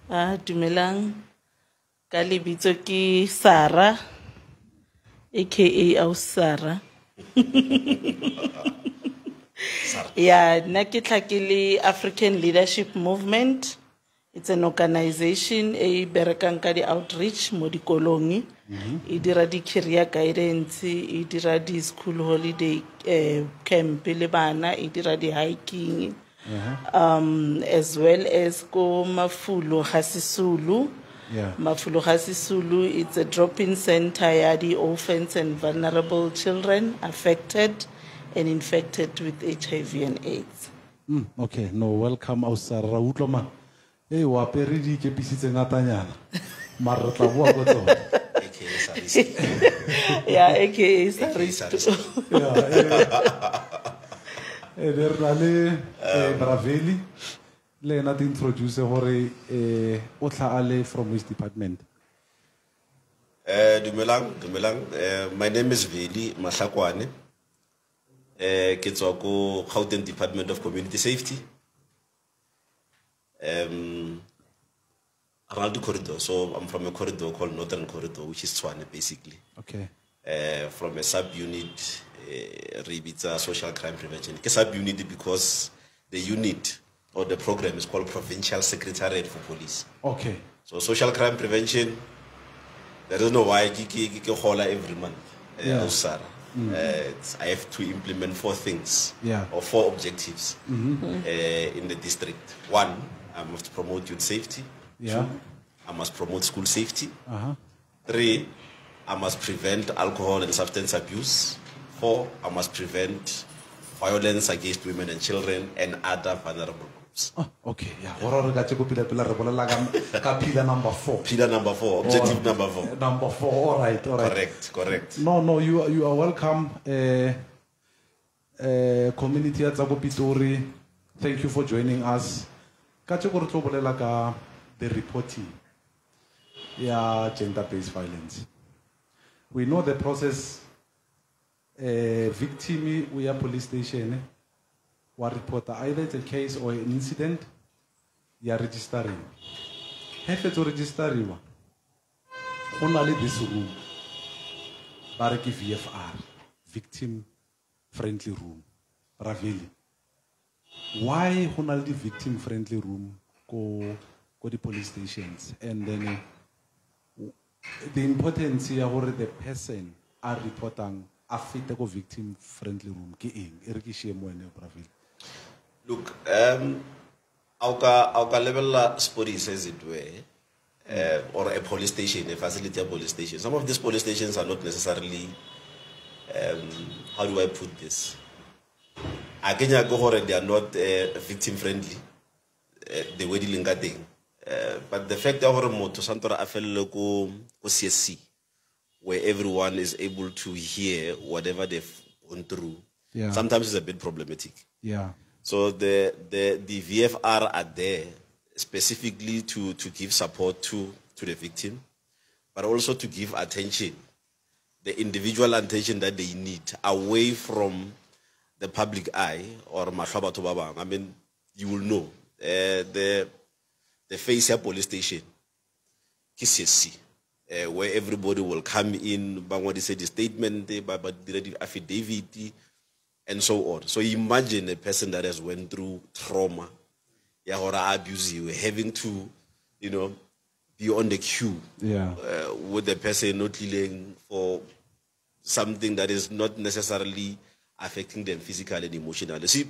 Dumelang, ka lebitso ke Sarah, aka Ausara. Yeah, nna ke tlhakile African Leadership Movement. It's an organization e berekang ka di outreach mo dikolong. E dira di career guidance, e dira di school holiday camp le bana, e dira di hiking. As well as ko Mafulo Sisulu. Yeah. Mafulo Sisulu, it's a drop-in center ya the orphans and vulnerable children affected and infected with HIV and AIDS. Okay, no, welcome Ausara utloma. Hey, wa pere di ke pisitse ngatanyana. Mara tla bua go tsona. Yeah, aka Saristo. Veli, Veli, le na introduce hore otla ale from which department? Dumelang. My name is Veli Mahlakwane. Ke tswa ko Gauteng Department of Community Safety. Around the corridor, so I'm from a corridor called Northern Corridor, which is Tshwane basically. Okay. From a sub-unit, Ribita Social Crime Prevention. It's a sub-unit because the unit or the program is called Provincial Secretariat for Police. Okay. So social crime prevention, there is no why I hola every month. I have to implement 4 things or 4 objectives in the district. 1, I must promote youth safety. 2, I must promote school safety. 3, I must prevent alcohol and substance abuse. 4, I must prevent violence against women and children and other vulnerable groups. Oh, okay, yeah. Pillar number 4. Pillar number 4, objective number 4. Number 4, all right. Correct. No, you are welcome. Community at Pitori, thank you for joining us. The reporting, gender-based violence. We know the process. Victim, we are police station. We report either it's a case or an incident. You are registering. If it's registering, only this room. Baraki VFR, victim-friendly room. Veli. Why only the victim-friendly room go the police stations, and then the importance here where the person are reporting affect the victim friendly room. Look, our level sport says it way, or a police station, a facility, a police station. Some of these police stations are not necessarily, how do I put this? Again, they are not victim friendly. The way the linga thing. But the fact that moto santora afelle ko CSC, where everyone is able to hear whatever they've gone through, sometimes it's a bit problematic. Yeah. So the VFR are there specifically to give support to the victim, but also to give attention, the individual attention that they need away from the public eye or mahlabatho babang. I mean, you will know. The face here police station, KCSC, where everybody will come in, Bangwadi said the statement, the affidavit, and so on. So imagine a person that has went through trauma, or abuse, having to, be on the queue with the person not dealing for something that is not necessarily affecting them physically and emotionally. See,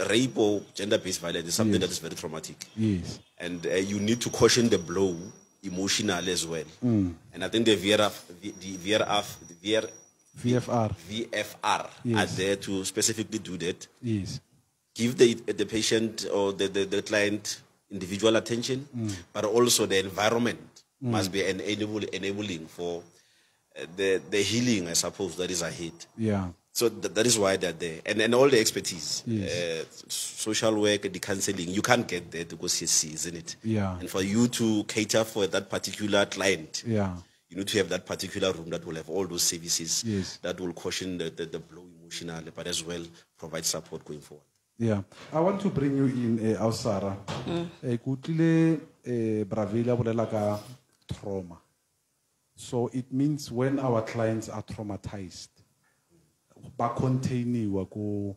rape or gender-based violence is something that is very traumatic. Yes. And you need to caution the blow emotionally as well. And I think the VFR are there to specifically do that. Yes. Give the patient or the client individual attention, but also the environment must be enabling for the healing, I suppose, that is ahead. Yeah. So that is why they're there. And all the expertise, social work, the counseling, you can't get there to go CSC, isn't it? Yeah. And for you to cater for that particular client, you need to have that particular room that will have all those services that will caution the blow emotionally, but as well provide support going forward. Yeah, I want to bring you in, Ausara. Kutile Bravila bolela ka trauma. So it means when our clients are traumatized, ba containiwa ko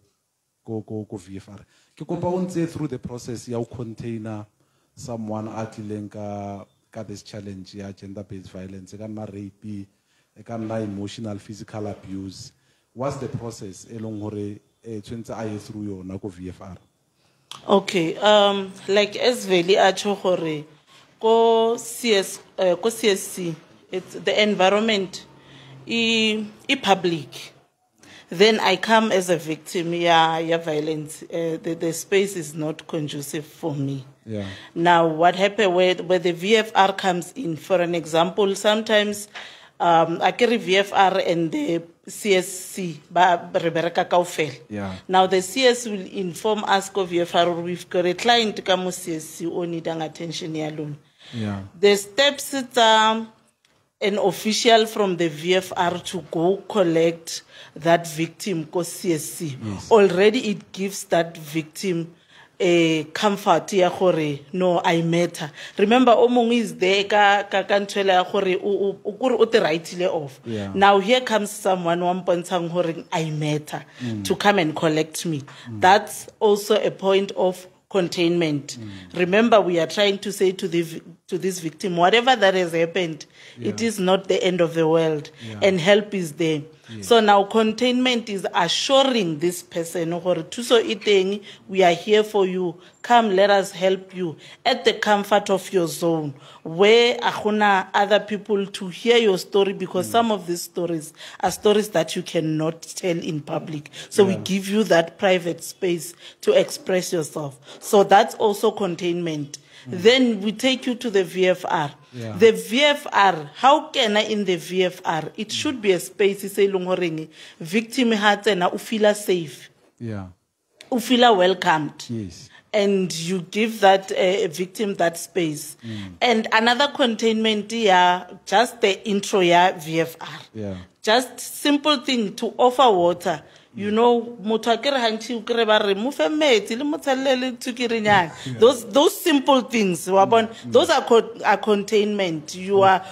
VFR. Ke kopa o ntse through the process ya o container someone a tlileng ka this challenge ya gender-based violence, ka nna rape, ka nna emotional, physical abuse. What's the process elong hore tshwentse a ye through yona ko VFR? Okay, like as Veli acho hore ko CSC, it's the environment I public. Then I come as a victim, yeah, violence. The space is not conducive for me. Yeah. Now, what happened where the VFR comes in, for an example, sometimes I carry VFR and the CSC, yeah. Now the CS will inform us ko VFR, we've got a client kamo CSC who need attention alone. Yeah. The steps are an official from the VFR to go collect that victim ko CSC. Yes. Already it gives that victim a comfort ya gore no, I met her. Remember omong is there ka ntwela ya gore o te rightile off. Yeah. Now here comes someone one pontang gore I met her to come and collect me. That's also a point of containment. Remember, we are trying to say to this victim, whatever that has happened, it is not the end of the world, and help is there. So now containment is assuring this person, we are here for you. Come, let us help you at the comfort of your zone, where other people to hear your story, because some of these stories are stories that you cannot tell in public. So we give you that private space to express yourself. So that's also containment. Then we take you to the VFR. Yeah. The VFR, how can I in the VFR? It should be a space, victim hearts and u feel safe. Yeah. U feel welcomed. Yes. And you give that victim that space. And another containment, just the intro, VFR. Yeah. Just simple thing to offer water. You know, those simple things, those are containment. You are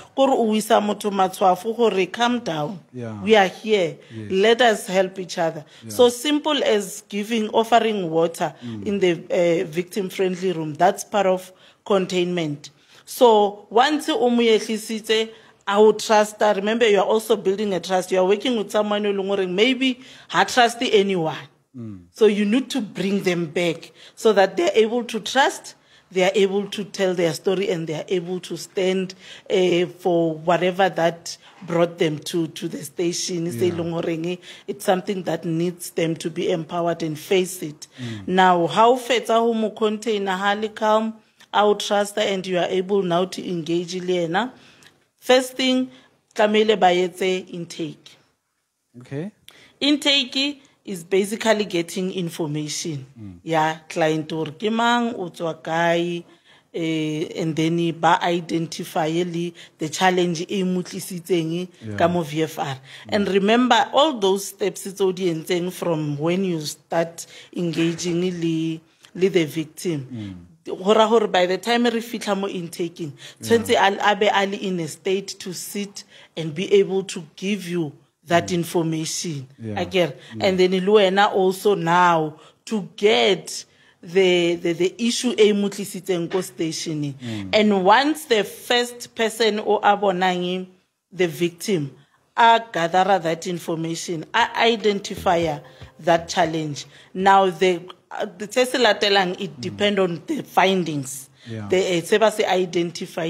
calm down. Yeah. We are here. Yes. Let us help each other. Yeah. So simple as offering water in the victim-friendly room. That's part of containment. So once I would trust that. Remember, you are also building a trust. You are working with someone who maybe has trusted anyone. So you need to bring them back so that they're able to trust, they are able to tell their story, and they are able to stand for whatever that brought them to the station. It's something that needs them to be empowered and face it. Now, how feta homo container halikam, I would trust her, and you are able now to engage Elena. First thing, Kamele Bayetse intake. Okay. Intake is basically getting information. Yeah, client or kimang utwakai, and then ba identify the challenge kamo VFR. And remember all those steps it's audience from when you start engaging the victim. By the time I refit mo intaking, I'll be in a state to sit and be able to give you that information. Again, and then Luena also now to get the issue a stationing. And once the first person or abonang the victim, I gather that information, I identify that challenge. Now the Tesla telang it depend on the findings. The sebase identify.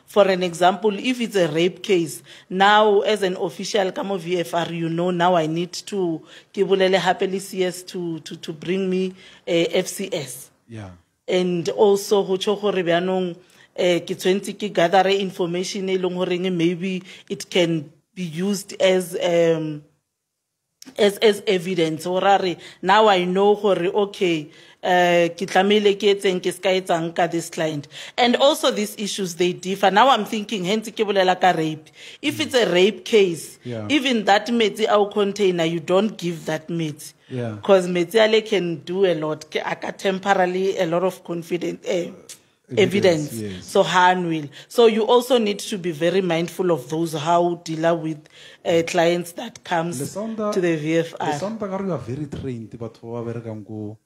For an example, if it's a rape case, now as an official kamo VFR, you know now I need to kibulele happily CS to bring me FCS. Yeah. And also hocho hore bianong ki 20 ki gather information maybe it can be used as evidence. Now I know okay, ke tlamehile ke etseng ke ska etsang ka this client. And also these issues, they differ. Now I'm thinking, hence ke bolela ka rape. If it's a rape case, even that metsi au container, you don't give that metsi. Because metsi ale can do a lot. Aka temporarily a lot of evidence. Yes. So Han will. So you also need to be very mindful of those how deal with clients that comes to the VFR. The sound you are very trained, but for go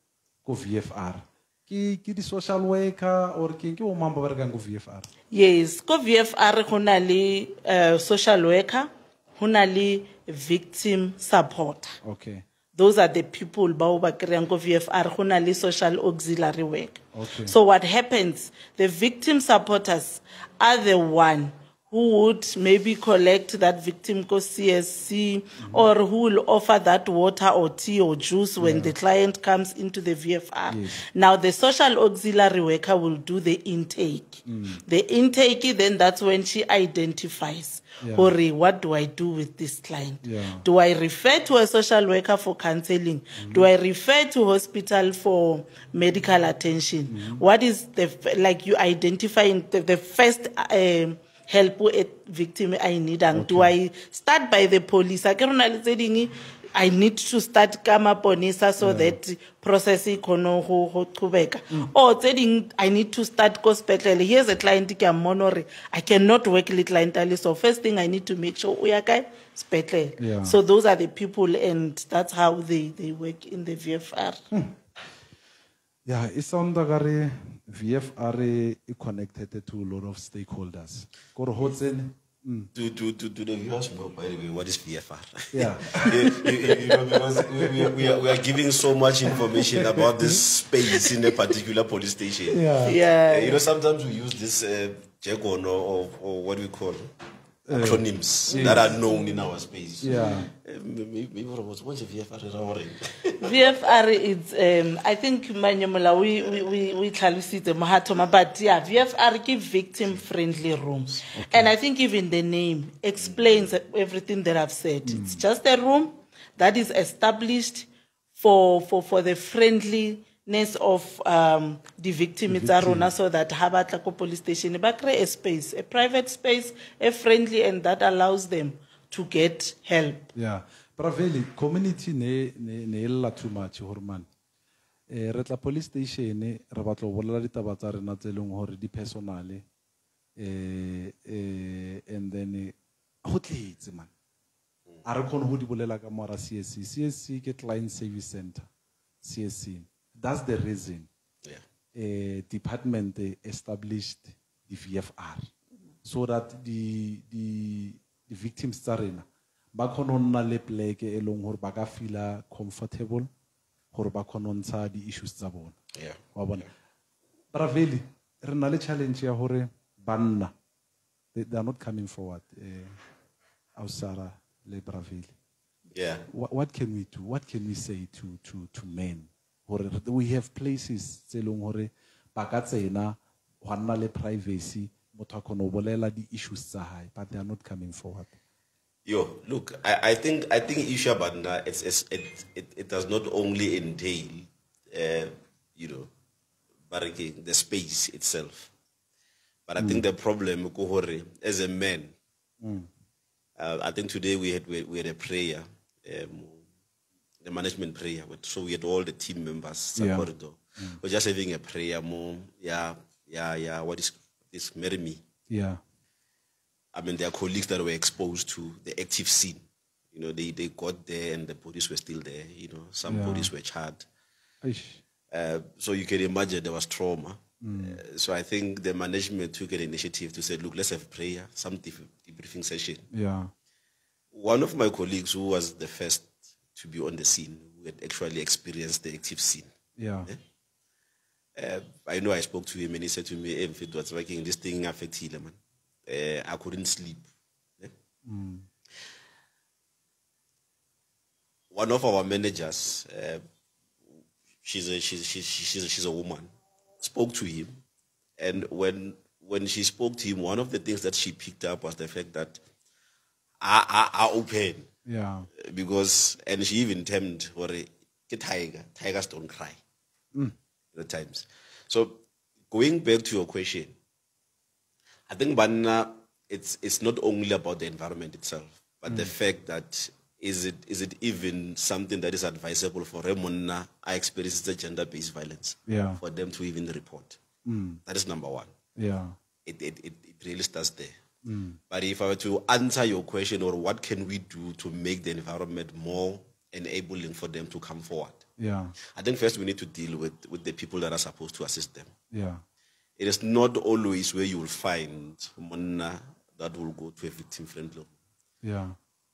VFR. Ki di social worker or ki o mamba go VFR. Yes, go VFR hona le social worker, hona le victim support. Okay. Those are the people bao ba kreyang go VFR, hona le social auxiliary work. Okay. So what happens, the victim supporters are the one who would maybe collect that victim go CSC, or who will offer that water or tea or juice when the client comes into the VFR. Yes. Now the social auxiliary worker will do the intake. The intake, then that's when she identifies, Hori, what do I do with this client? Do I refer to a social worker for counseling? Do I refer to hospital for medical attention? What is the, like you identifying the first help a victim I need, and do I start by the police? I need to start kama ponisa so that process kono ho tubeka. Or I need to start hospital. Here's a client I cannot work with client. So first thing I need to make sure we are special. So those are the people, and that's how they work in the VFR. Yeah, it sounds like VFR is connected to a lot of stakeholders. To the viewers know, by the way, what is VFR? Yeah. Because we are giving so much information about this space in a particular police station. Yeah. Sometimes we use this jargon or what we call acronyms that are known in our space. Maybe what's VFR? VFR is, I think, Manyomola, we tlhalositse Mahatoma, but yeah, VFR is victim-friendly rooms. And I think even the name explains everything that I've said. It's just a room that is established for the friendliness of the victim, so that Habatlako police station, a space, a private space, a friendly, and that allows them to get help. Yeah. But Veli, community ne ella too much, Horman. Retla police station, Rabatlo, Walla Tabatare, Natelung, or the personale, and then hotly, man. Arakon Hudibulela Gamara CSC. CSC get line service center. CSC. That's the reason. Department established the VFR so that the victims tsarena ba khononna le pleke e leng hore ba ka feel comfortable hore ba khonontsha di issues tsa bona. Wa bona. Braveli re na le challenge ya hore banna they are not coming forward. Ausara le Braveli. What can we do? What can we say to men? We have places tse leng hore ba ka tsena ho nna le privacy, motho a kono bolela di issues tsa hae, but they are not coming forward. Look, I think issue Banda, it does not only entail barricading the space itself, but I think the problem as a man, I think today we had a prayer, the management prayer. So we had all the team members. We're just having a prayer more. What is this? Marry me. I mean, there are colleagues that were exposed to the active scene. They got there and the bodies were still there. Some bodies were charred. So you can imagine there was trauma. So I think the management took an initiative to say, look, let's have prayer, some debriefing session. One of my colleagues who was the first to be on the scene, who had actually experienced the active scene. I know I spoke to him and he said to me, if it was working, this thing affected him, man. I couldn't sleep. One of our managers, she's a woman, spoke to him, and when she spoke to him, one of the things that she picked up was the fact that I open. Because, and she even termed, tigers don't cry. the times. So going back to your question, I think Banna, it's not only about the environment itself, but the fact that is it even something that is advisable for Remonna I experience the gender-based violence for them to even report. That is number one. Yeah. It really starts there. But if I were to answer your question, or what can we do to make the environment more enabling for them to come forward? Yeah. I think first we need to deal with the people that are supposed to assist them. Yeah. It is not always where you will find Monna that will go to a victim-friendly room. Yeah.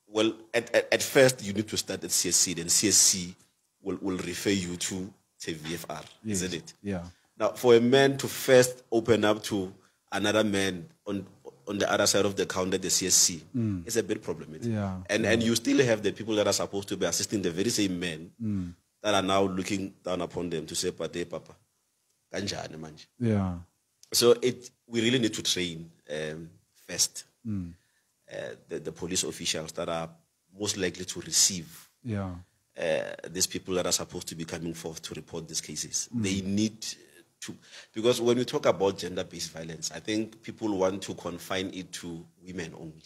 Well, at first you need to start at CSC, then CSC will refer you to VFR, isn't it? Yeah. Now, for a man to first open up to another man on the other side of the counter, the CSC, is a bit problematic. Yeah. And you still have the people that are supposed to be assisting the very same men that are now looking down upon them to say, Pate, Papa, kanjani manje. Yeah. So we really need to train first the police officials that are most likely to receive these people that are supposed to be coming forth to report these cases. They need to, because when we talk about gender-based violence, I think people want to confine it to women only.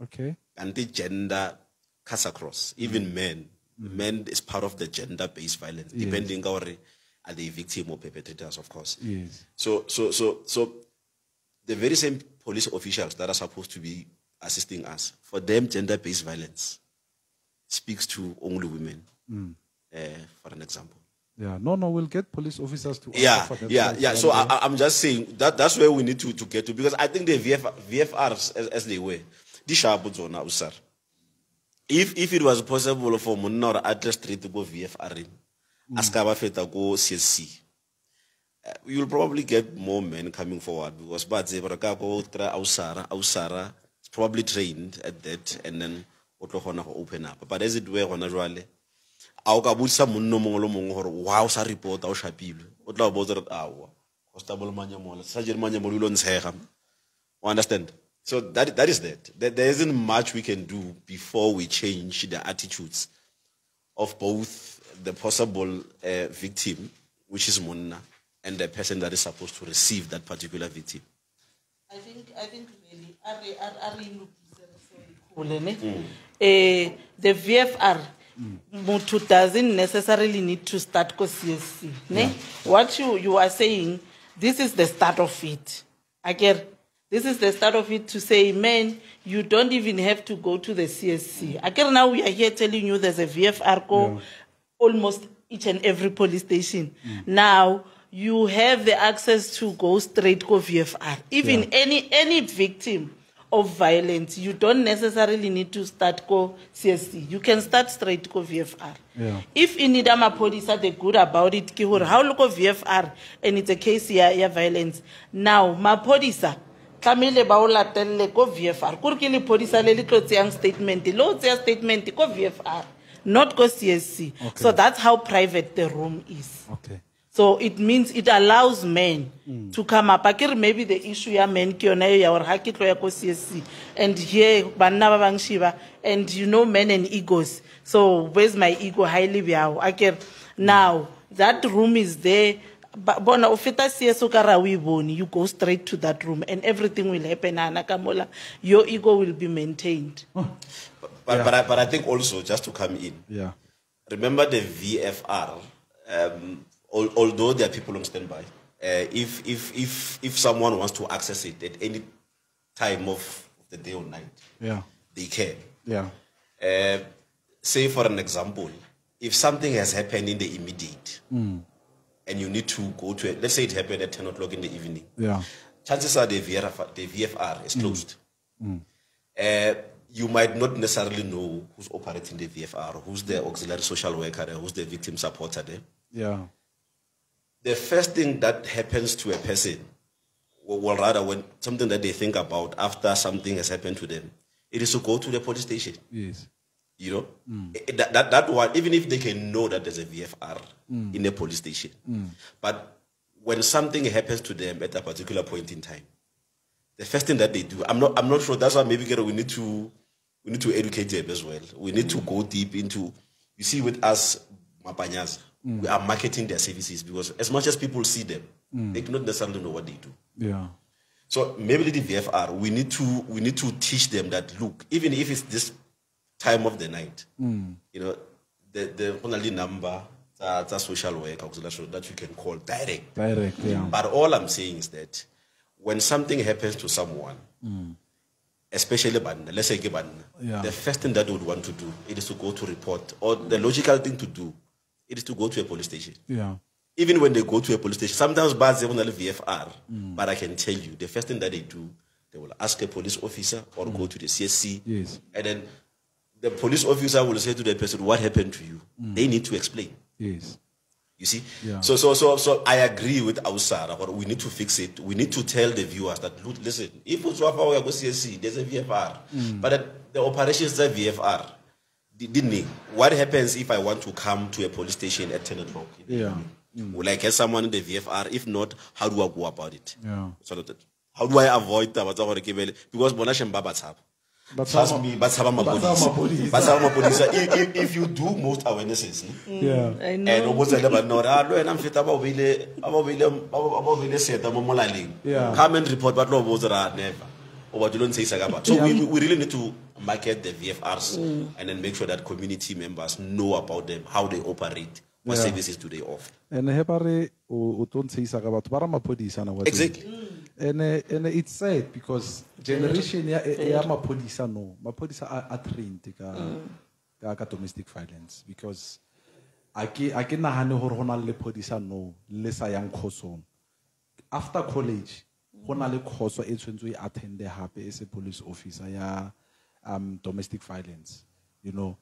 Okay. And the gender cuts across, even men. Men is part of the gender-based violence, depending on are they victim or perpetrators, of course. Yes. So the very same police officials that are supposed to be assisting us, for them, gender-based violence speaks to only women, for an example. Yeah, no, we'll get police officers to for them. So I'm just saying that's where we need to get to, because I think the VFRs as they were, if it was possible for Monna or Atlas Street to go VFR, Askaba Feta go CSC, you'll probably get more men coming forward, because Ausara is probably trained at that, and then open up. But as it were on a rally, wow, sa report au shapilwe o tla botsa re awa constable manyamola sergeant manyamola lo ntshega. Understand? So that is that there isn't much we can do before we change the attitudes of both the possible victim, which is Monna, and the person that is supposed to receive that particular victim. I think really the VFR Mutu doesn't necessarily need to start ko CSC. What you are saying, this is the start of it. This is the start of it to say, man, you don't even have to go to the CSC. Now we are here telling you there's a VFR ko almost each and every police station. Now you have the access to go straight to VFR. Even any victim of violence, you don't necessarily need to start go CSC. You can start straight go VFR. If in Nidama police are good about it, how look VFR and it's a case here violence. Now my police Kamile baola telle go VFR. Kurkili police le litlo statement. Lo statement go VFR, not go CSC. So that's how private the room is. Okay. So it means it allows men to come up. Maybe the issue ya men kionayo or hakitlo ya ko CSC, and here banna ba bang shiba, and you know men and egos. So where's my ego highly biao? Now that room is there. Bona ofita CSO karawi boni, you go straight to that room and everything will happen. Anakamola, your ego will be maintained. But I think also just to come in. Remember the VFR. Although there are people on standby, if someone wants to access it at any time of the day or night, they can. Say for an example, if something has happened in the immediate, and you need to go to it, let's say it happened at 10 o'clock in the evening. Chances are the VFR is closed. You might not necessarily know who's operating the VFR, who's the auxiliary social worker, who's the victim supporter there. The first thing that happens to a person, or rather when something that they think about after something has happened to them, it is to go to the police station. You know, that one, even if they can know that there's a VFR in a police station, but when something happens to them at a particular point in time, the first thing that they do, I'm not sure. That's why maybe we need to educate them as well. We need to go deep into. You see, with us, Mapanyas, we are marketing their services, because as much as people see them, they do not necessarily know what they do. Yeah. So maybe the VFR, we need to teach them that, look, even if it's this time of the night, you know, the only number that's social worker that you can call direct. Direct, yeah. But all I'm saying is that when something happens to someone, especially banna, let's say banna, the first thing that they would want to do, it is to go to report, or the logical thing to do, it is to go to a police station. Yeah. Even when they go to a police station, sometimes bad they won't VFR, but I can tell you, the first thing that they do, they will ask a police officer or go to the CSC, yes, and then the police officer will say to the person, what happened to you? They need to explain. Yes. You see? Yeah. So I agree with Ausara, but we need to fix it. We need to tell the viewers that, look, listen, if it's Wafa or CSC, there's a VFR. But the operations are VFR. Didn't they? What happens if I want to come to a police station at 10 o'clock? Yeah. Will I get someone in the VFR? If not, how do I go about it? Yeah. So that, how do I avoid that? Because Bonasham Babatab. Trust me, if you do most awarenesses, yeah, I know. Come and report, but never. So we really need to market the VFRs and then make sure that community members know about them, how they operate, what services do they offer. And Exactly. And it's sad because generation ya mapodisa no, mapodisa are trained ka domestic violence, because I can nahane hore hona le podisa no le sa yang khosong. After college hona le khoso e tshwentse e attend hape as a police officer ya domestic violence, you know.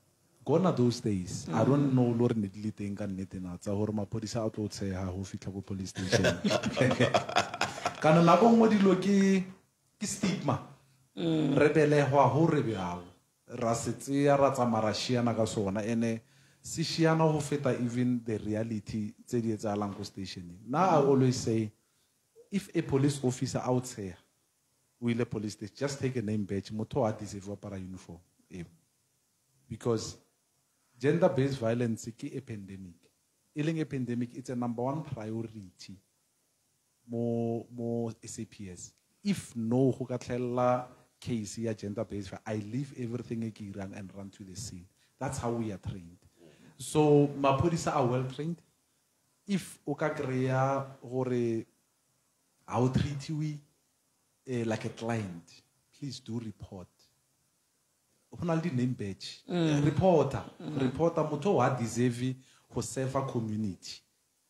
Gone are those days. I don't know lore ne dile teng ka nnete na tsa hore mapodisa a tlo tseha ho fitla go police station. Kana nako ngwe dilo ke stigma. Re belehwa ho re bjao. Ra setseya ra tsamara shiana ka sona ene si shiana ho feta even the reality tse di etsalang go station. Now I always say, if a police officer out there will a police station, just take a name badge, motho a deserve para uniform. Because gender-based violence is a pandemic. Illing a pandemic, it's a #1 priority. More SAPS. If no hukatlela case ya gender-based, I leave everything and run to the scene. That's how we are trained. So Mapodisa are well trained. If ukakreya hore I'll treat you like a client, please do report. Name badge. Reporter motho wa deserve ho serve a community.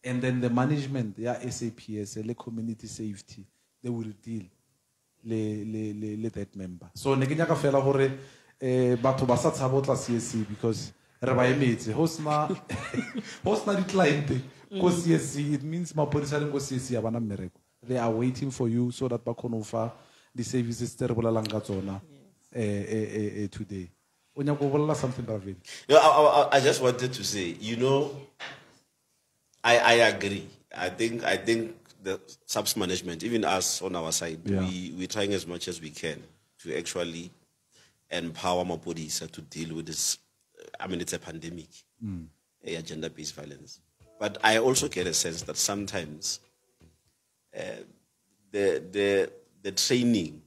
And then the management, SAPS, the community safety, they will deal le that member. So ne ke nyaka fela hore batho ba sa tshabotla CSC, because re ba emetse hosna di client ko CSC, it means mapodisa le go CSC abana mmereko. They are waiting for you so that ba khona ufa the services tse re bolelang ka tsona today. Onya go bolela something Veli? I just wanted to say, you know, I agree. I think the subs management, even us on our side, we're trying as much as we can to actually empower Mapodisa to deal with this. I mean, it's a pandemic, gender-based violence. But I also get a sense that sometimes the training,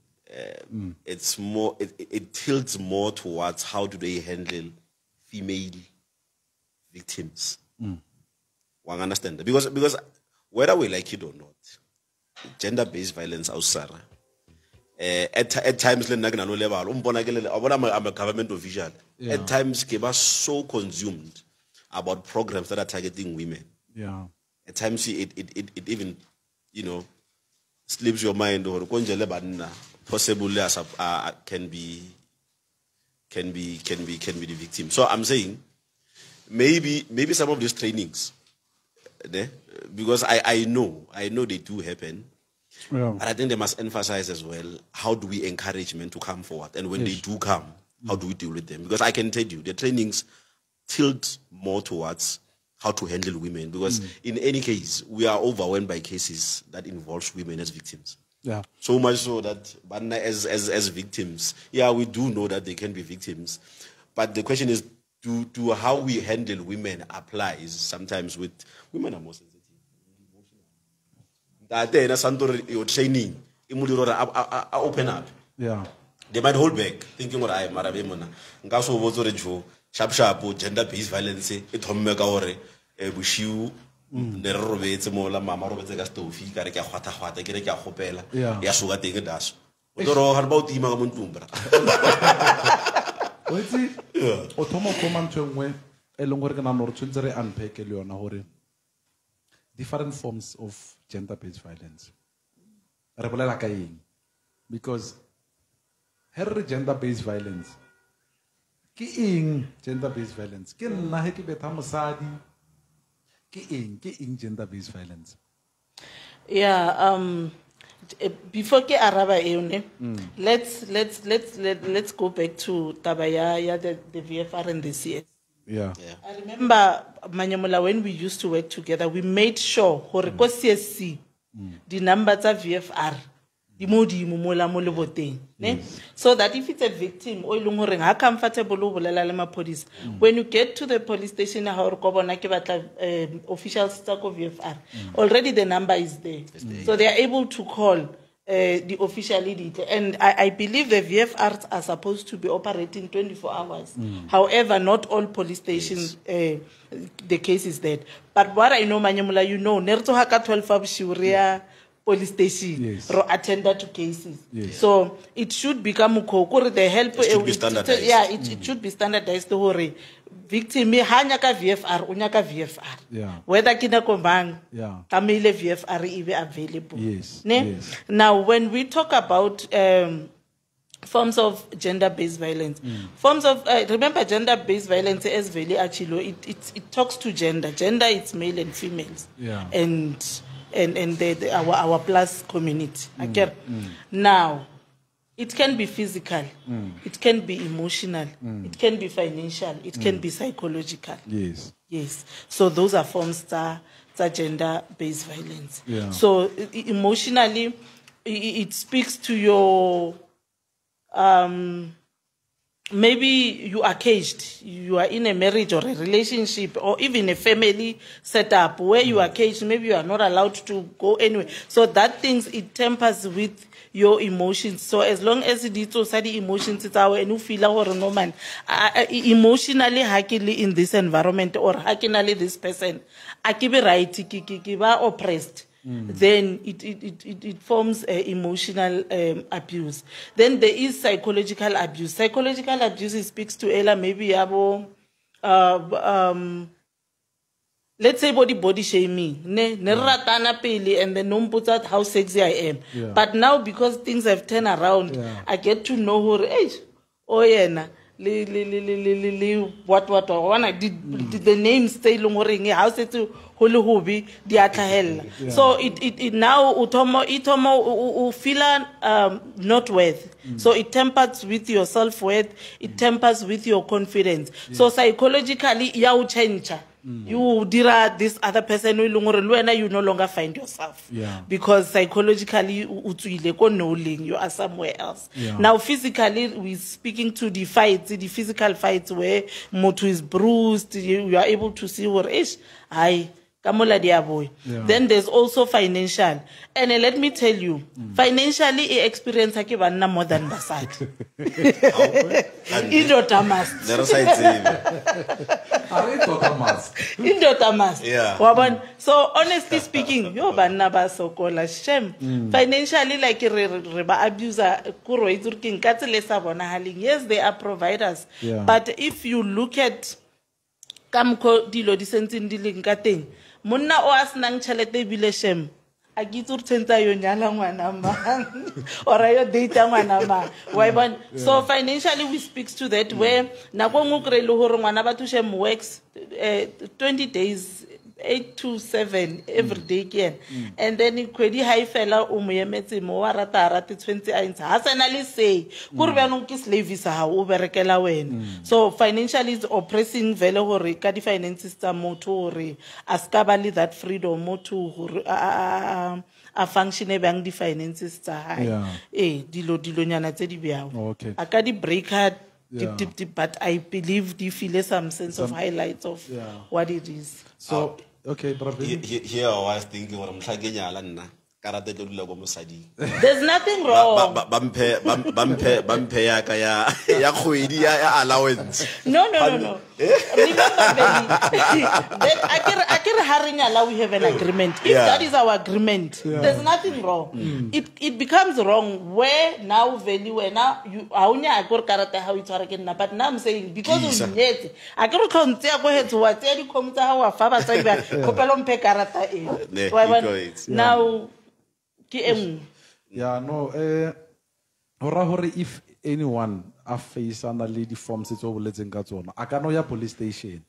it's more, it tilts more towards how do they handle female victims. One understand that? Because whether we like it or not, gender-based violence outside, at times I'm a government official. At times we are so consumed about programs that are targeting women. Yeah. At times it even, you know, slips your mind, or possibly can be the victim. So I'm saying maybe some of these trainings, because I know they do happen. Yeah. But I think they must emphasize as well, how do we encourage men to come forward? And when they do come, how do we deal with them? Because I can tell you, the trainings tilt more towards how to handle women. Because in any case, we are overwhelmed by cases that involves women as victims. Yeah. So much so that as victims, we do know that they can be victims. But the question is, to how we handle women applies sometimes with women are more sensitive. That then your training, open up. Yeah. They might hold back, thinking what I am Marabemona. Ngaso Vozo sharp, gender-based violence, it homeka ore, bushu, Nerobe, it's more la mamma, Robertagastofi, Karaka Hata, Gereka Hopela, Yasuga take a dash. What about the Magamuntumba? What's it? Otomo Comantum, a longer than an orchard and Pekeliona. Different forms of gender-based violence. Because her gender-based violence, gender-based violence, gender-based violence. Yeah, before ke araba eone, let's go back to Tabaya, the VFR and the CS. Yeah. I remember Manyamola, when we used to work together, we made sure Horeko CSC, the numbers of VFR, the modi mumola moloboteng. So that if it's a victim, comfortable police. When you get to the police station, officials stack of VFR, already the number is there. So they are able to call the official lead. And I believe the VFRs are supposed to be operating 24 hours. However, not all police stations, the case is that. But what I know, Manyamula, you know, Nerto Haka 12 of Shuria police station attender to cases. So it should become the help. It should be standardized. It should be standardized to hurry. Victim hanya ka VFR, unyaka VFR. Whether kina kombang, kamile VFR is available. Now, when we talk about forms of gender-based violence, forms of remember gender-based violence as Veli actually it talks to gender. Gender is male and females. And our plus community. Now, it can be physical, it can be emotional, it can be financial, it can be psychological. Yes. So those are forms of gender-based violence. So emotionally, it speaks to your maybe you are caged, you are in a marriage or a relationship or even a family setup where you are caged, maybe you are not allowed to go anywhere. So that things, it tempers with your emotions. So as long as it is also the emotions, it's our and you feel our no man emotionally hackily in this environment or hackily this person, I keep it right, kiba oppressed. Then it forms emotional abuse. Then there is psychological abuse. Psychological abuse speaks to Ella maybe let's say body shaming. Ne ratana pele and then no put out how sexy I am. But now because things have turned around, I get to know her age. Oh yeah. What I did the name stay long ring house to hulu hobi diata. So it now utomo feel not worth. So it tempers with your self-worth, it tempers with your confidence. So psychologically you change. You dira this other person you no longer find yourself. Because psychologically you are somewhere else. Now physically we're speaking to the fights, the physical fights where motu is bruised, you are able to see what is then there's also financial. And let me tell you, financially, experience more than Basad. So honestly speaking, you're banaba so called shame. Financially, like reba abuser, yes, they are providers. But if you look at Kamko dilo disentin dilinkating. Munna oas nang chalete bileshem. Agitur tenta yo nyala ngwana man. Or ayo data ngwana man. Why so financially we speaks to that where nakongu krelo horo ngwana batushem works 20 days 8 to 7 every day again. And then kwedi high fella umuyemetse mo warata rate 20 aints. Hasanali say kurbanung ki slave sa ha uberekela wena. So financially is oppressing vele hore ka di finances tsa motho hore askabali that freedom motho hore a function e bang di finances tsa hae. Dilo nyana tse di biao. Aka di break deep, but I believe you feel some sense of highlights of what it is. So, okay, brother. Here I was thinking, what I'm thinking, there's nothing wrong. Bampe ya khuidi ya allowance. No. Remember, Veli, I can we have an agreement. If that is our agreement, there's nothing wrong. It becomes wrong where now Veli, where now you only I got karata how it's working. But now I'm saying because of it, I can come to go ahead to what you come to our father say kopelom pe karata now. Yeah, no, if anyone a face and a lady forms its over let's engage I can know your police station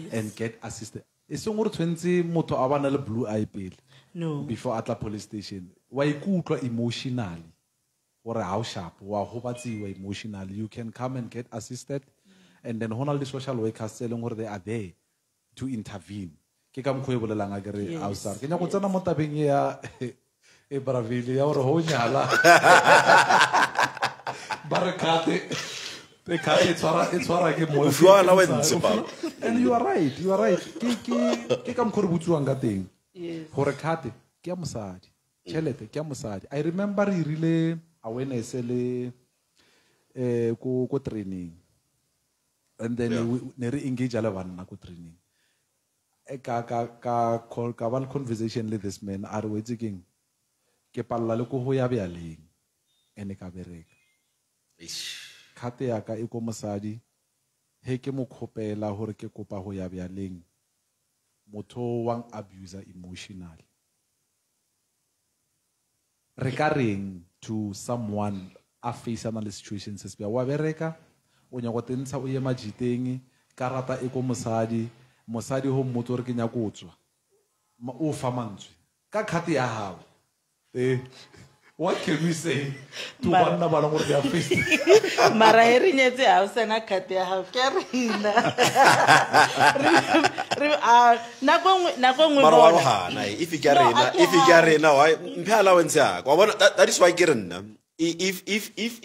and get assisted. It's over 20 motor avanel blue eye bill. No. Before at the police station. Why could emotionally or how sharp or hopati emotionally you can come and get assisted and then all the social workers telling where they are there to intervene. Kikam kwebole lang agari outside. Kenya kutsana motabing ya e Veli ya ore ho nyala barakate te kate tswara ke mo and you are right ke kam khore butsuang ka teng gore kate ke ya mosadi chelete ke ya mosadi. I remember rile awareness le ko training and then ne re engage ale banna ko training ka one conversation with this man are we thinking ke palla le ko ho ya bjaleng ene ka bereka khate ya ka e ko mosadi he ke mo khopela hore ke kopa ho ya bjaleng motho wang abuser emotionally regarding to someone a face analysis situations se wa bereka o nya go tentsha o ye majiteng karata e ko mosadi ho motho re ke nya go tswa o fa mantswe ka khate ya hao. What can we say to one of our face?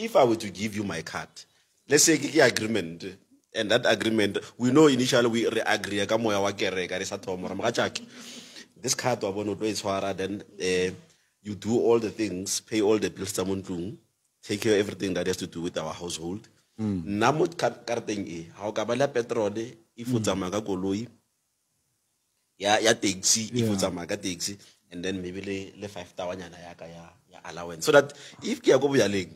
If I were to give you my card, let's say agreement, and that agreement we know initially we agree this card then you do all the things, pay all the bills, take care of everything that has to do with our household. Namut karteng how kabala petrol if utzamaga koloi ya taxi if utzamaga taxi and then maybe le 5,000 ya allowance so that if ke ya go bjaleng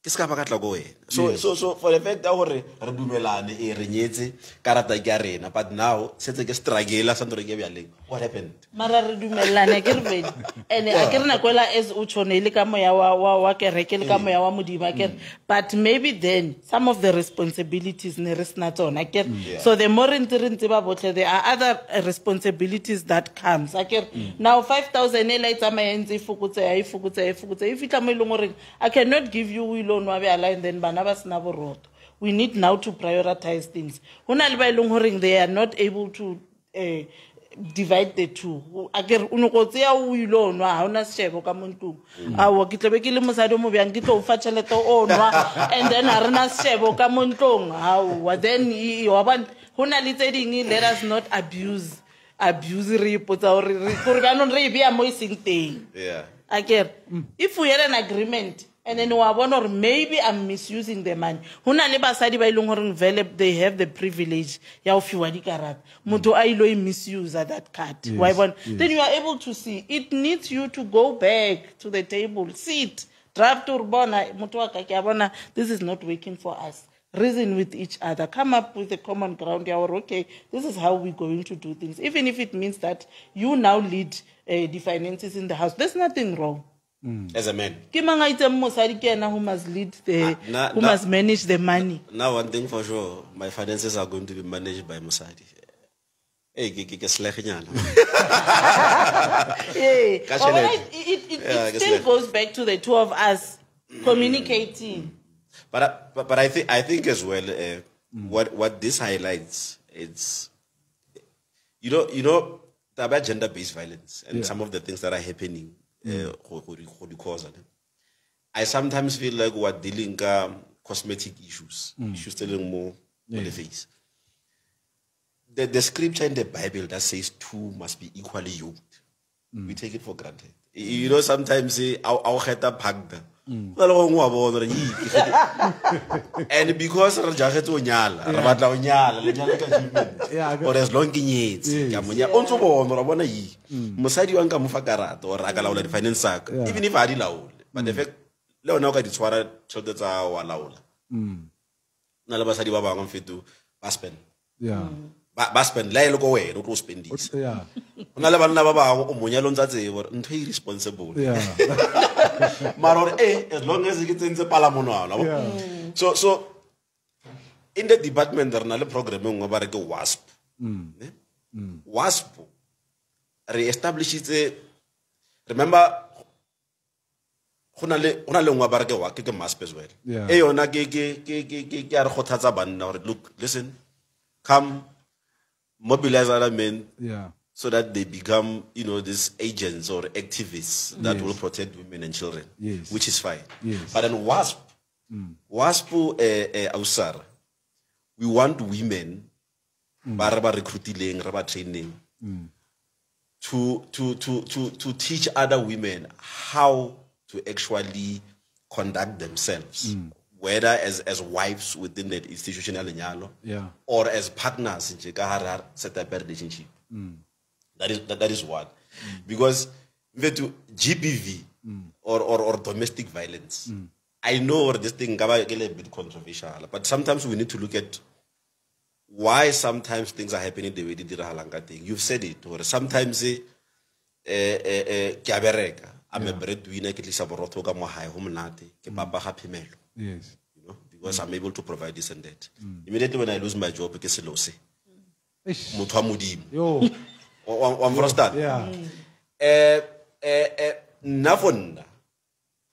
ke ska ba ka tla go wena so for the fact that hore re dumelane e re nyetse karata ke ya rena but now setse ke struggle sa ntore ke bjaleng what happened mara re dumelane ke re Veli ene a ke rena kwela as o tshonele ka moya wa kereke le ka moya wa modimo ke but maybe then some of the responsibilities ne re sna tsona ke so the more ntse ba botle there are other responsibilities that comes ke now 5,000 e la itsamaya ntse ifukutse if itla mo ileng gore I cannot give you loan wa be aligned then bana ba sna boroto. We need now to prioritize things. Hona le ba ileng gore they are not able to divide the two. Aker uno go tseya o ilonwa ha ona seshebo ka montung awo ke tlebe ke le mosadi mo bjang ke tlo fa tšhelete onwa and then ha rena seshebo ka montung awo then wa ban hona le tse ding let us not abuse re ipotsa gore ba no re bia mo iseng teng aker if we had an agreement and then or maybe I'm misusing the money. Huna le basadi ba ileng gore vele they have the privilege ya o fiwa dikarata. Motho a ilo misuse that card. Why one? Then you are able to see. It needs you to go back to the table, sit, draft or bona motho wa ka ke a bona this is not working for us. Reason with each other. Come up with a common ground. Okay, this is how we're going to do things. Even if it means that you now lead the finances in the house, there's nothing wrong. As a man, who must lead who must manage the money. Now, one thing for sure, my finances are going to be managed by Musadi. It still goes back to the two of us communicating. But I think as well, what this highlights, it's about gender-based violence and some of the things that are happening. I sometimes feel like we're dealing cosmetic issues, issues telling more on the face. The scripture in the Bible that says two must be equally yoked, we take it for granted. You know, sometimes I'll get a pagda. And because or as long even if I did but the fact Leonardo is what I told the Laula. Nalabasadi Baba on fit to Baspen. Yeah. Baspen, lay look away, no spend this. Yeah. Nalabana Munyalon that's irresponsible. Yeah. Maror, as long as it gets in the Palamono. So in the department, there are another programming about a WASP. WASP re-establishes a remember. Una le ngwa barke wa ke masp as well. E yona ke a re khothatsa banna hore look, listen, come mobilize other men so that they become, you know, these agents or activists that will protect women and children, which is fine. But then WASP Ausar, we want women ba recruiting, training to teach other women how to actually conduct themselves, whether as wives within the institutional nyalo, or as partners in Chekahara set up a relationship. That is one. Because to GBV or domestic violence, I know this thing is a bit controversial, but sometimes we need to look at why sometimes things are happening the way they did a thing. You've said it, or sometimes I'm a breadwinner, yes. You know, because I'm able to provide this and that. Immediately when I lose my job, because lose. Yo.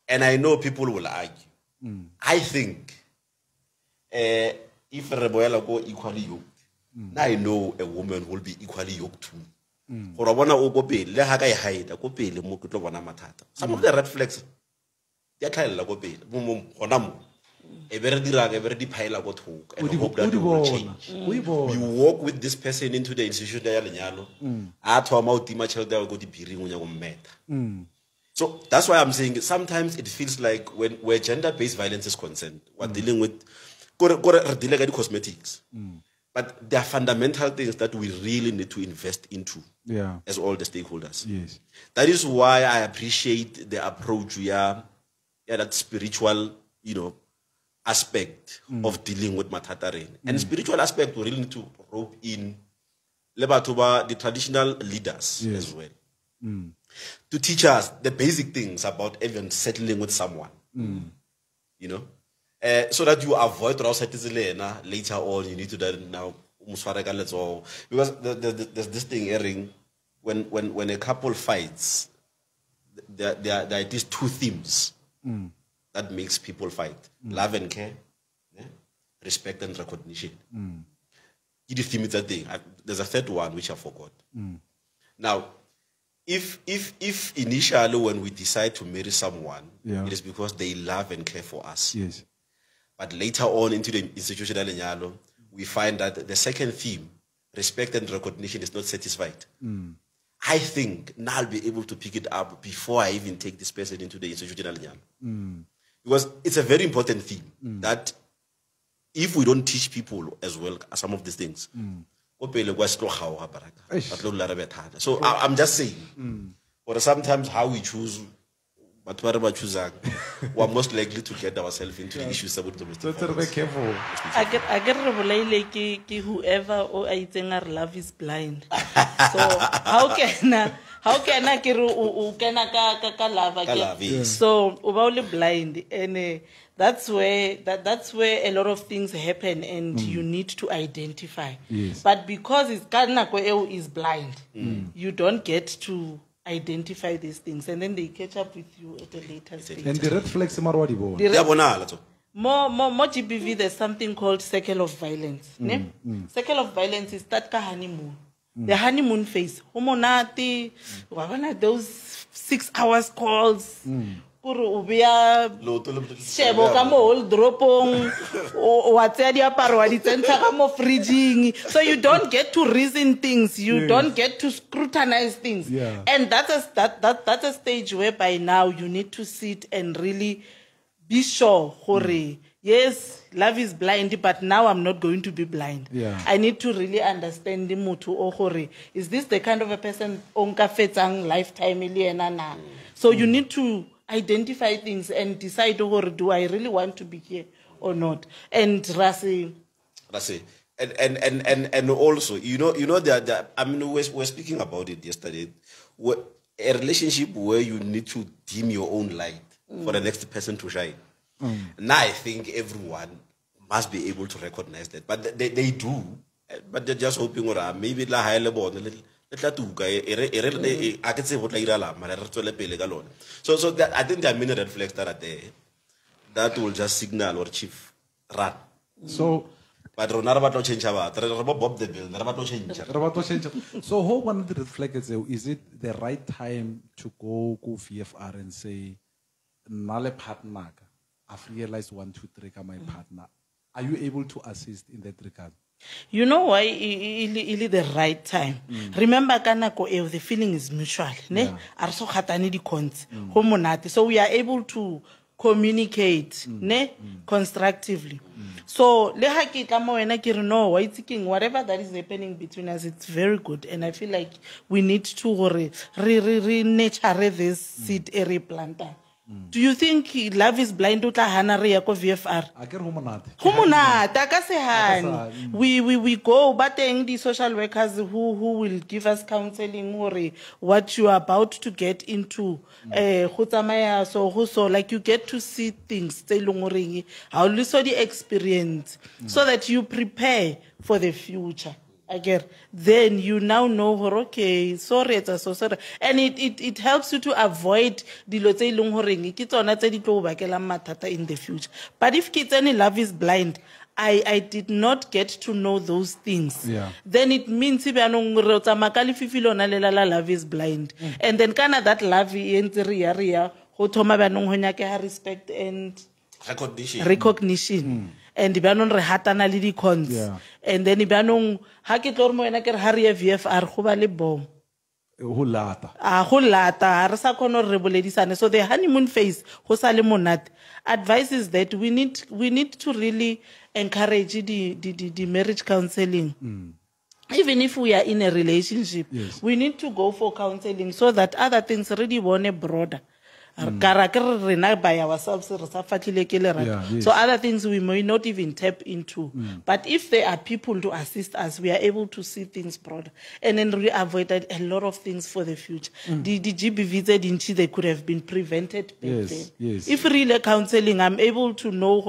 And I know people will argue. I think if Reboela go equally yoked, I know a woman will be equally yoked too. Some of the red flags, they are we walk with this person into the institution. So that's why I'm saying sometimes it feels like where gender-based violence is concerned, we're dealing with cosmetics. But there are fundamental things that we really need to invest into as all the stakeholders. Yes. That is why I appreciate the approach that spiritual, you know, aspect of dealing with Matatarin. And spiritual aspect, we really need to rope in the traditional leaders as well. To teach us the basic things about even settling with someone. You know? So that you avoid later on, you need to now because there's this thing airing when a couple fights, there are these two themes that makes people fight: love and care, respect and recognition. The theme is that thing. There's a third one which I forgot. Now, if initially when we decide to marry someone, it is because they love and care for us. Yes. But later on into the institutional nyalo, we find that the second theme, respect and recognition, is not satisfied. I think now I'll be able to pick it up before I even take this person into the institutional nyalo. Because it's a very important theme that if we don't teach people as well as some of these things, so I'm just saying, or sometimes how we choose, but whatever choose, we're most likely to get ourselves into issues about domestic violence. Be careful. I get whoever or I think our love is blind. So how can I get love again? So we're only blind, and that's where a lot of things happen, and you need to identify. Yes. But because it's Kanako is blind, you don't get to identify these things, and then they catch up with you at a later stage. And the red flags more GBV, there's something called circle of violence. Circle of violence is that honeymoon. The honeymoon phase. Homonati, those 6 hours calls, kore o beya shebo ka mo wardrobe-ong wa tseya diaparo wa di tsenta ka mo fridging, so you don't get to reason things, you don't get to scrutinize things. And that's a stage where by now you need to sit and really be sure yes, love is blind, but now I'm not going to be blind. I need to really understand the mutu is this the kind of a person onka fetsang lifetime na? So you need to identify things and decide do I really want to be here or not. And Rasi, and also that I mean we're speaking about it yesterday. A relationship where you need to dim your own light for the next person to shine. Now I think everyone must be able to recognize that, but they do, but they're just hoping maybe la high level so that I think there are many red flags that are there that will just signal or chief run. So but change bob the bill, so how one of the red flags is it the right time to go VFR and say nale partner I've realized 1, 2, 3 my partner? Are you able to assist in that regard? You know why it the right time. Remember kanako the feeling is mutual. Ne? Arso khatani di cons. So we are able to communicate constructively. So le ha ke tla mo wena ke re no why thinking whatever that is happening between us, it's very good, and I feel like we need to re nature this seed area planter. Do you think love is blind utla hana re ya ko VFR? We go but the social workers who will give us counseling what you are about to get into so like you get to see things how you saw the experience so that you prepare for the future. Then you now know okay, sorry, it's so sorry, and it helps you to avoid the in the future. But if kids any love is blind, I did not get to know those things. Then it means love is blind, and then that love respect and recognition. And ibanong re hatana le di cons, and then ibanong ha ke tlo re mo ena ke re ha re VFR go ba le bom go lata re sa khona re boledisane. So the honeymoon phase go sa le monate. Advice is that we need to really encourage the marriage counseling. Even if we are in a relationship, we need to go for counseling so that other things really want a broader. By ourselves, so other things we may not even tap into. But if there are people to assist us, we are able to see things broader and then really avoid a lot of things for the future. The GBV, they could have been prevented back then. If really counseling, I'm able to know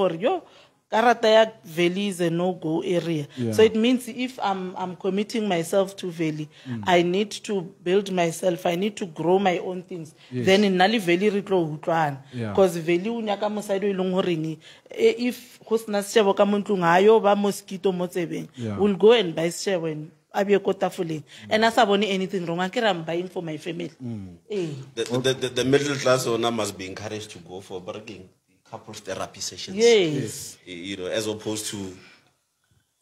Karata Veli is a no-go area. So it means if I'm committing myself to Veli, I need to build myself, I need to grow my own things. Then in Nali Veli Riklo Hutran. Because Veli unyaka mosaido ilongorini. If hosna shevo kamuntungayo ba mosquito motsebe, we'll go and buy shevo and and as I anything wrong, I'm buying for my family. The middle class owner must be encouraged to go for bargaining. Couples therapy sessions. As opposed to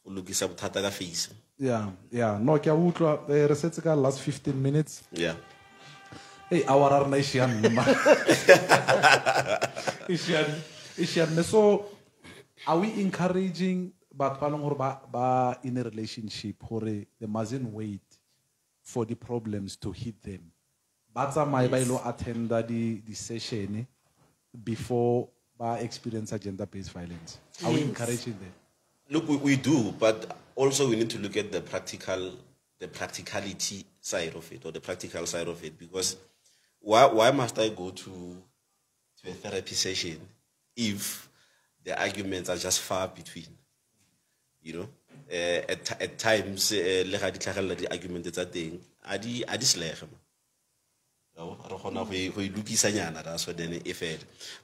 Lugisa Tata face. No, the last 15 minutes. Hey, our nation. So, are we encouraging but in a relationship they mustn't wait for the problems to hit them? But my attend the session before experience gender-based violence. Are we encouraging that? Look, we do, but also we need to look at the practicality side of it, or the practical side of it, because why must I go to a therapy session if the arguments are just far between? At times, the argument is a thing.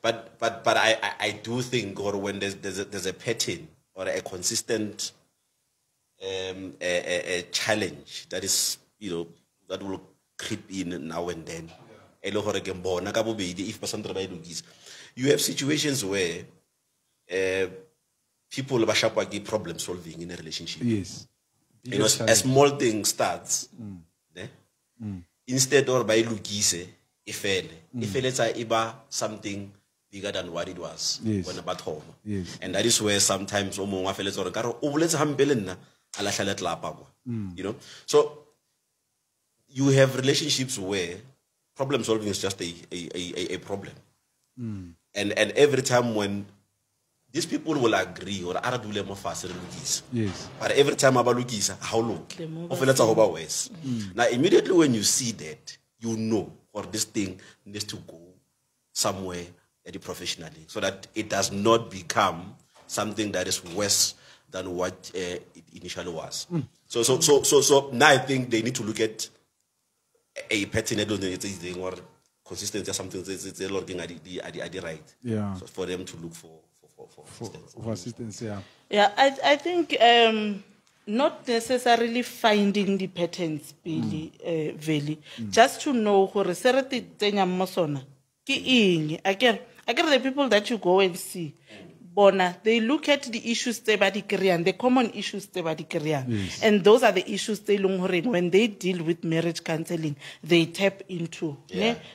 But I do think, or when there's a pattern or a consistent a challenge that is that will creep in now and then, if person try to lukisa. You have situations where people get problem solving in a relationship. Yes. You know, a small thing starts. Instead of by lukise, iba something bigger than what it was when about home. Yes. And that is where sometimes you know. So you have relationships where problem solving is just a problem. And every time when these people will agree or aradule mo fast lukisa. Yes. But every time aba lukisa, how long? Worse. Now immediately when you see that, you know or this thing needs to go somewhere professionally, so that it does not become something that is worse than what it initially was. So now I think they need to look at a pattern or consistency or something they're looking at the right. Yeah. So for them to look for assistance. Yeah. Yeah, I think not necessarily finding the patterns, Billy, Veli, just to know who reserti tenya mosona. Ki ing again the people that you go and see, bona, they look at the issues they badi Korean, the common issues they badi Korean, and those are the issues they when they deal with marriage counseling, they tap into,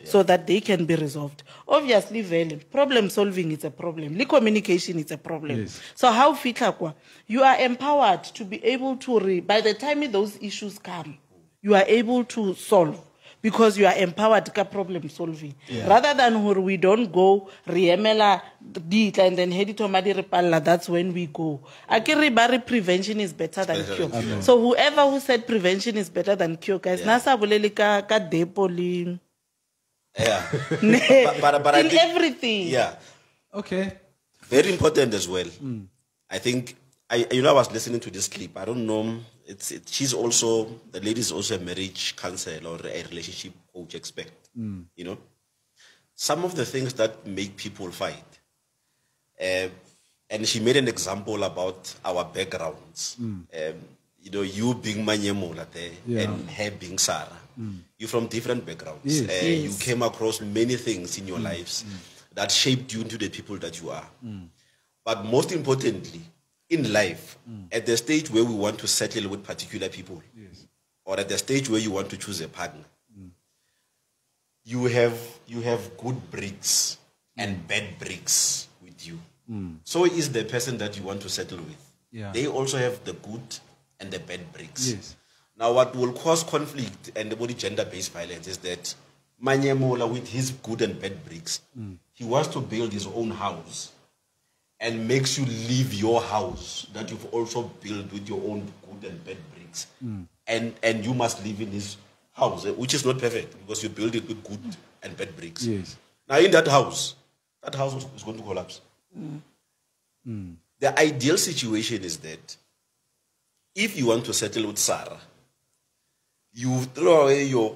so that they can be resolved. Obviously, Veli, problem solving is a problem. Communication is a problem. Yes. So how fitlakwa, you are empowered to be able to by the time those issues come, you are able to solve. Because you are empowered to problem solving. Rather than where we don't go, riemela dit and then head to madi repalla, that's when we go. Akiri prevention is better than cure. So whoever who said prevention is better than cure, guys, nasa buleli ka depoli. Yeah. But in everything. Yeah. Okay. Very important as well. I think I was listening to this clip. I don't know. She's also, the lady is also a marriage counselor or a relationship coach expert. You know, some of the things that make people fight. And she made an example about our backgrounds. You know, you being Manyemola and her being Sarah. You're from different backgrounds. You came across many things in your lives that shaped you into the people that you are. But most importantly, in life, at the stage where we want to settle with particular people, or at the stage where you want to choose a partner, you have good bricks and bad bricks with you. So is the person that you want to settle with. They also have the good and the bad bricks. Now, what will cause conflict and the gender-based violence is that Manyemola, with his good and bad bricks, he wants to build his own house and makes you leave your house that you've also built with your own good and bad bricks. And you must live in his house, which is not perfect because you build it with good and bad bricks. Now, in that house is going to collapse. The ideal situation is that if you want to settle with Sarah, you throw away your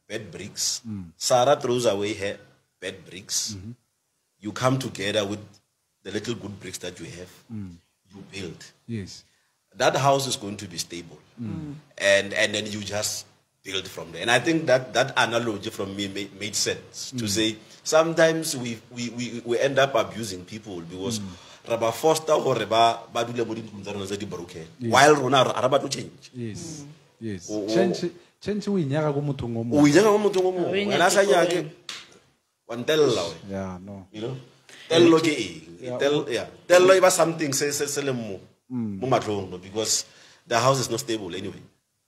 bad bricks. Sarah throws away her bad bricks. You come together with the little good bricks that you have. You build. That house is going to be stable. And then you just build from there. And I think that analogy from me made sense to say sometimes we end up abusing people because Raba Foster or Raba Badule while Rona Raba to change. Change we nyaga go motho ngo mo. O inyaga go motho ngo mo. Wena sa nyake. Wan tella we. Yeah, no. You know? Tello ke tello iba something se le mo. Mo matlong because the house is not stable anyway.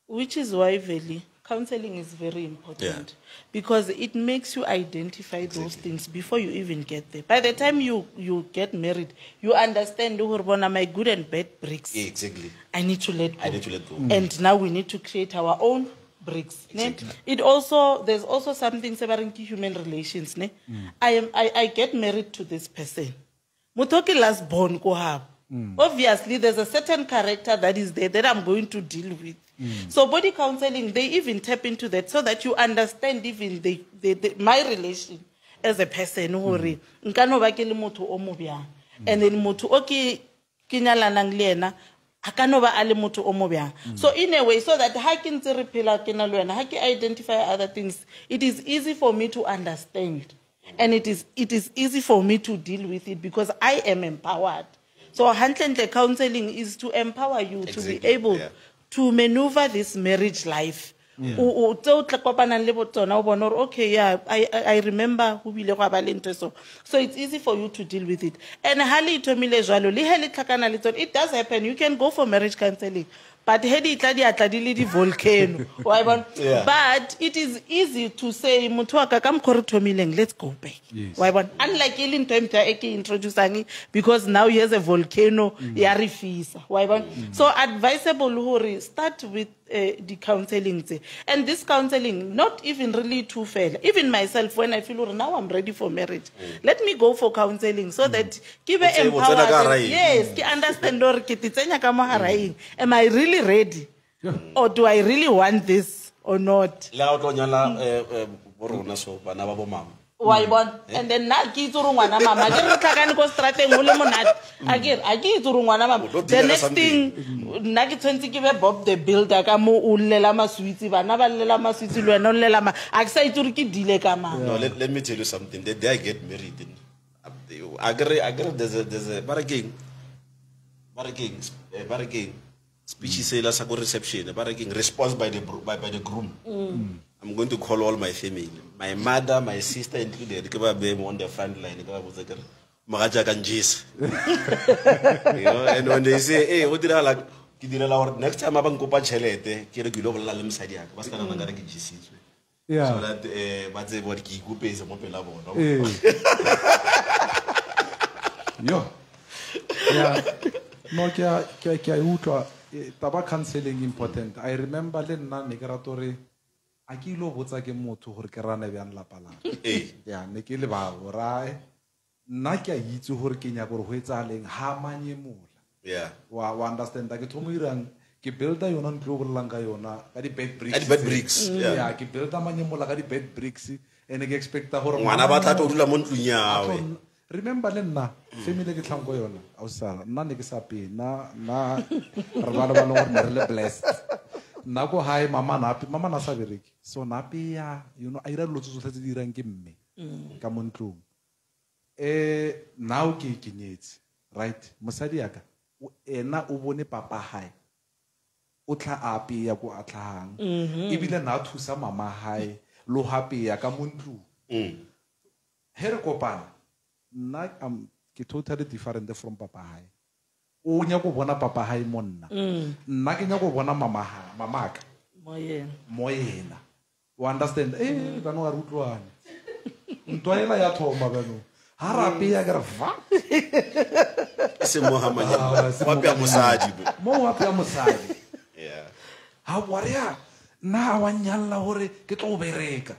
Which is why, Veli, counseling is very important because it makes you identify those things before you even get there. By the time you get married, you understand my good and bad bricks. Exactly. I need to let go. And now we need to create our own bricks. Exactly. There's also something about human relations. I get married to this person. Mutoki last born ko have. Obviously, there's a certain character that is there that I'm going to deal with. So body counseling, they even tap into that so that you understand even my relation as a person. And then mutu okay kinyalanang lena a ka no ba a le motho o mo bjang. So in a way, so that ha ke ntse re phela ke na le wena, ha ke identify other things, it is easy for me to understand. And it is easy for me to deal with it because I am empowered. So hantle counseling is to empower you to be able to maneuver this marriage life. Okay, yeah, I remember who bile go ba le ntwe so it's easy for you to deal with it. And it does happen. You can go for marriage counseling, but volcano. But it is easy to say let's go back. Unlike introducing because now he has a volcano so advisable start with the counseling and this counseling not even really too fair. Even myself, when I feel now I'm ready for marriage, let me go for counseling so that give empowered. Yes, understand or am I really ready or do I really want this or not? And then na ki tsuru ngwana mama ke re tlhakane ko strateng ho le monate a ke tsuru ngwana mama. The next thing na ke tshwentse ke be Bob the Builder ka mo o llela maswitsi bana ba llela maswitsi le wena o llela ma a ke sa itsuru ke dile ka ma. No, let me tell you something. The day I get married, I agree there's a barraking speech say la sa go reception, barraking response by the groom. I'm going to call all my family, my mother, my sister included. On the front line, you know, and when they say, "Hey, what did I like?" Next time I'm going to chelete, kira gulo la lem sadia. Basta na ngara ke jisi. Yeah. So that but they what ki go pay mo pela bona. Yo. Yeah. No kya utwa taba counseling important. I remember le nna ne ke ratori a ke ilo botsa ke motho gore ke rane bjang lapa la. Ya ne ke le ba borae nna ke a itse gore ke nya gore go etsaleng ha manye mola. Yeah. Wa understand ke thomo irang ke builda yona ntlo go langa yona ka di bed bricks. Ka di bed bricks. Yeah, ke builda manye mola ka di bed bricks ene ke expecta gore ngwana ba thato dula mo ntlung yawe. Remember le nna family ke tlhango yona a usala nna ne ke sa pe na re ba le gore re le blessed. Nako hai mama na sa bereki so nape ya you know a ira lotso tsotlhe tse di dirang ke mme ka montlong now ke kenyetse right mosadi yaka ena o bone papa hai o tla ape ya go atlhang ebile na thusa mama hai lo hape ya ka montlong here kopana nna ke totally different from papa hai o nya go bona papa hai monna nna ke nya go bona mama ka moyena o understand ba no ga rutlwane ntwaela ya thoma ba no ha rape ya ga va se Muhammad wa pe mosadi mo wa pe mosadi yeah ha waria na wa nyalla hore ke tlo bereka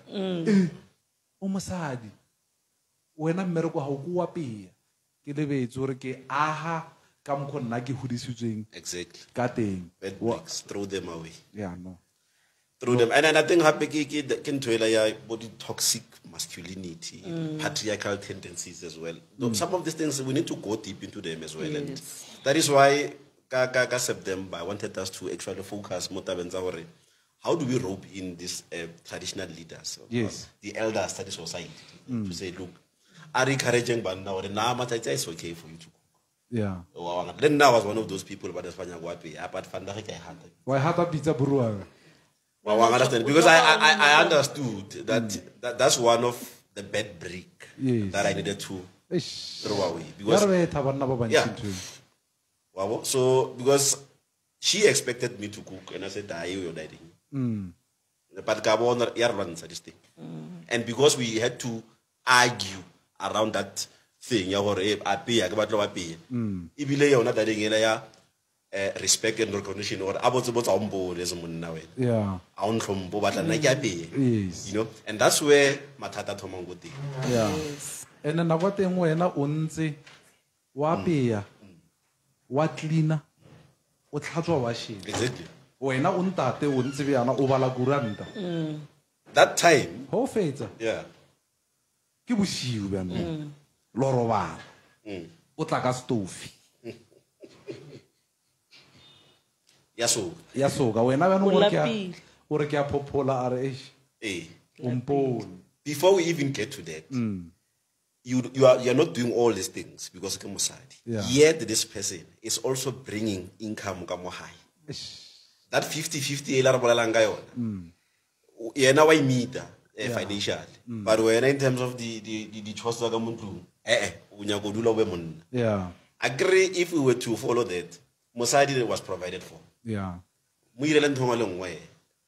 o mosadi wena mmereko ha o kwa pe ke lebetse hore ke aha ka mkho nna ke hudisitsweng exactly ka teng bad bricks throw them away no through them and I think happy ke ntwela ya body toxic masculinity patriarchal tendencies as well. Some of these things we need to go deep into them as well. Yes. And that is why ka September I wanted us to actually focus more on how do we rope in these traditional leaders, the elders of the society, to say, look, are encouraging banda or na matata is okay for you to cook. Then now I was one of those people but apart from that why had pizza buruaga. Because I understood that that's one of the bad brick that I needed to throw away. Because so because she expected me to cook and I said, you're dying. But and because we had to argue around that thing, respect and recognition or about as you know, and that's where matata tomango thing. And then what thing wena unze wa peya wa cleaner o tlhatswa wa shela exactly wena untate o ntse bjana o bala kuranta that time ho fetsa ke bosiu bjana lo robala o tla ka stove ya so ya soka wena ba no O mo lapile. o re ke a popola are before we even get to that, you are not doing all these things because ke mosadi. Yeah. Yet this person is also bringing income ka mo high. That 50-50 ela re bolelang ka yona. Yena wa imita financially. But when in terms of the choice ka mo ntlong, o nya go dula o be monna. yeah Agree if we were to follow that, mosadi was provided for. yeah Mo irela ntho ngwe le ngwe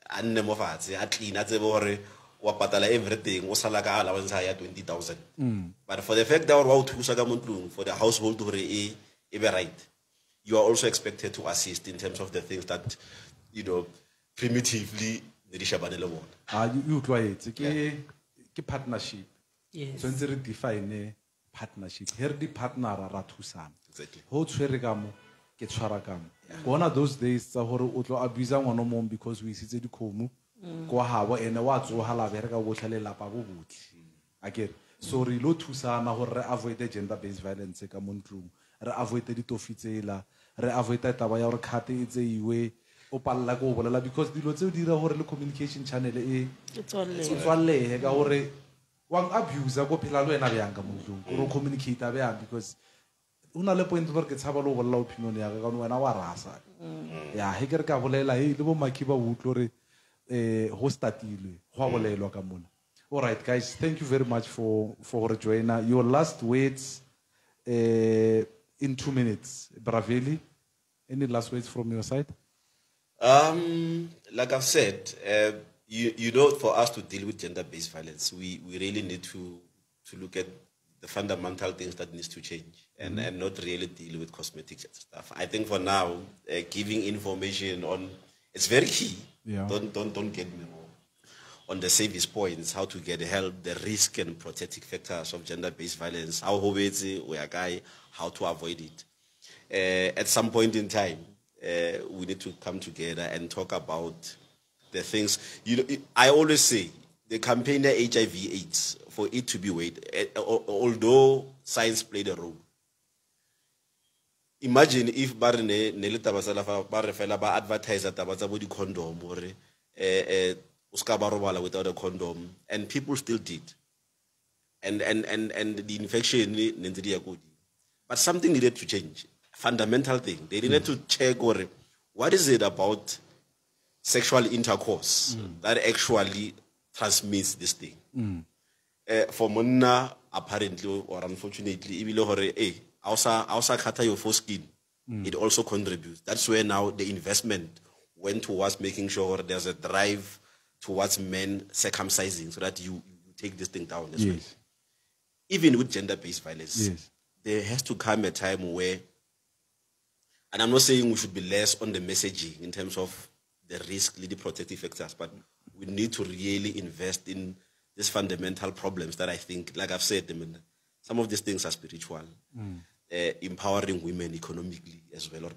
a nne mo fatshe a clean a tsebe hore wa patala everything o sala ka allowance ya 20,000. But for the fact that wa o thusa ka mo ntlong for the household hore e be right, you are also expected to assist in terms of the things that primitively the shabane le bona. you tlwaetse ke partnership. Yes. So ntse re define partnership. Here di partner ra thusana. Exactly. Ho tshwere ka mo ke tshwara ka mo. Gona those days tsa hore o tlo abuse ngwana mo because we isitse dikhomo go habo ene wa tsoha la bereka go tlhalela pa go botle. Akere so re lo thusana hore re avoid gender based violence ka mo ntlong, re avoid ditofitsela, re avoid taba ya hore khate e tseiwe o palla go bolela because dilo tse di dira hore le communication channel e tswallehe ka hore wang abuse go phela lo ena bjang ka mo ntlong o communicate bjang because una le point gore ke tshaba lo bolela opinion ya ka wena wa rasa ya he ke re ka bolela le bo makiba utlo re ho startilwe go bolelwa ka mona. All right guys, thank you very much for joining. Your last words in 2 minutes. Veli, any last words from your side? Like I've said, for us to deal with gender-based violence, we really need to look at the fundamental things that needs to change and not really deal with cosmetic stuff. I think for now, giving information on it's very key. Yeah. Don't get me wrong. On the service points, how to get help, the risk and protective factors of gender-based violence, how to avoid it. At some point in time, we need to come together and talk about the things. I always say the campaign HIV/AIDS, for it to be although science played a role. Imagine if ba advertise the condom or without a condom, and people still did, and the infection. But something needed to change. Fundamental thing. They needed to check what is it about sexual intercourse that actually transmits this thing. For Mona, apparently or unfortunately, your foreskin, it also contributes. That's where now the investment went towards making sure there's a drive towards men circumcising so that you take this thing down as well. Even with gender-based violence, there has to come a time where, and I'm not saying we should be less on the messaging in terms of the risk, the protective factors, but we need to really invest in these fundamental problems that I think, like I've said, some of these things are spiritual, empowering women economically as well.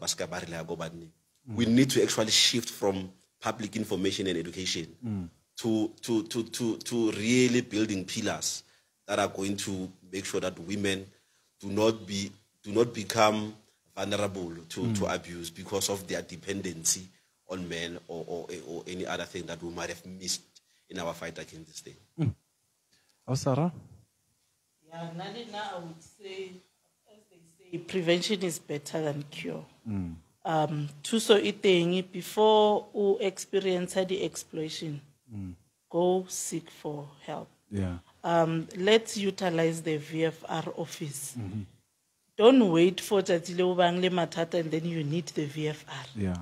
We need to actually shift from public information and education to really building pillars that are going to make sure that women do not become vulnerable to abuse because of their dependency on men or any other thing that we might have missed in our fight against this thing. Sarah? Yeah, Nalina, I would say, as they say, prevention is better than cure. So eating before you experience the exploitation, go seek for help. Yeah. Let's utilize the VFR office. Don't wait for Tatile Bangle Matata and then you need the VFR. Yeah.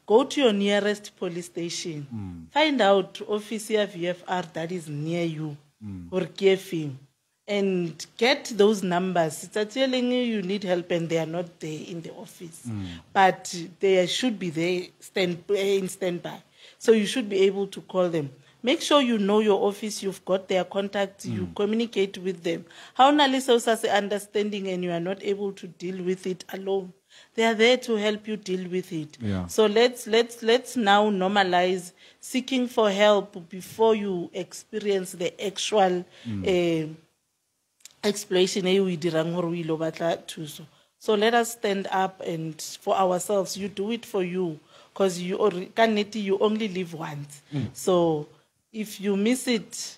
Go to your nearest police station. Find out officer VFR that is near you or KFIM and get those numbers. It's telling you need help and they are not there in the office. But they should be there in standby. So you should be able to call them. Make sure you know your office, you've got their contacts, you communicate with them. How Nalisos understanding and you are not able to deal with it alone. They are there to help you deal with it. Yeah. So let's now normalize seeking for help before you experience the actual exploitation. So let us stand up and for ourselves. You do it for you. because you only live once. So if you miss it,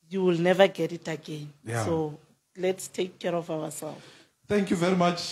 you will never get it again. Yeah. So let's take care of ourselves. Thank you very much.